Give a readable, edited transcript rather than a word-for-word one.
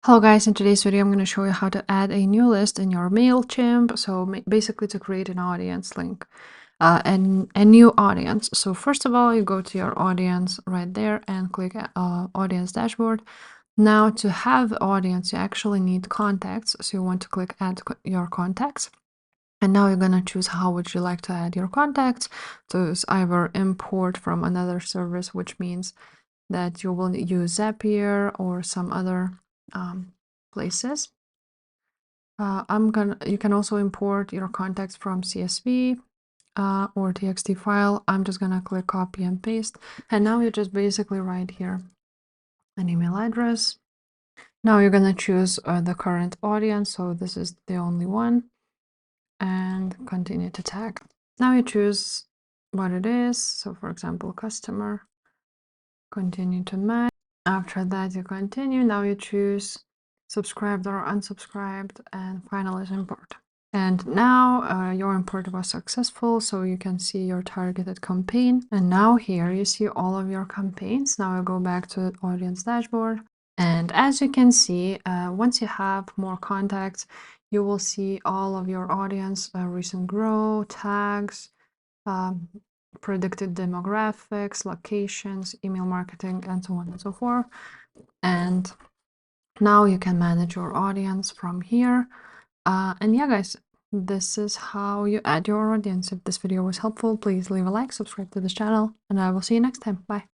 Hello guys, in today's video I'm going to show you how to add a new list in your Mailchimp. So basically to create an audience link and a new audience. So first of all, you go to your audience right there and click audience dashboard. Now to have audience, you actually need contacts. So you want to click add your contacts. And now you're going to choose how would you like to add your contacts. So it's either import from another service, which means that you will use Zapier or some other places. You can also import your contacts from CSV or TXT file. I'm just gonna click copy and paste. And now you just basically write here an email address. Now you're gonna choose the current audience. So this is the only one, and continue to tag. Now you choose what it is. So for example, customer, continue to match. After that, you continue. Now you choose subscribed or unsubscribed, and finalize import. And now your import was successful, so you can see your targeted campaign. And now here you see all of your campaigns. Now I go back to the audience dashboard. And as you can see, once you have more contacts, you will see all of your audience, recent growth, tags, predicted demographics, locations, email marketing, and so on and so forth. And now you can manage your audience from here. And yeah, guys, this is how you add your audience. If this video was helpful, please leave a like, subscribe to this channel, and I will see you next time. Bye.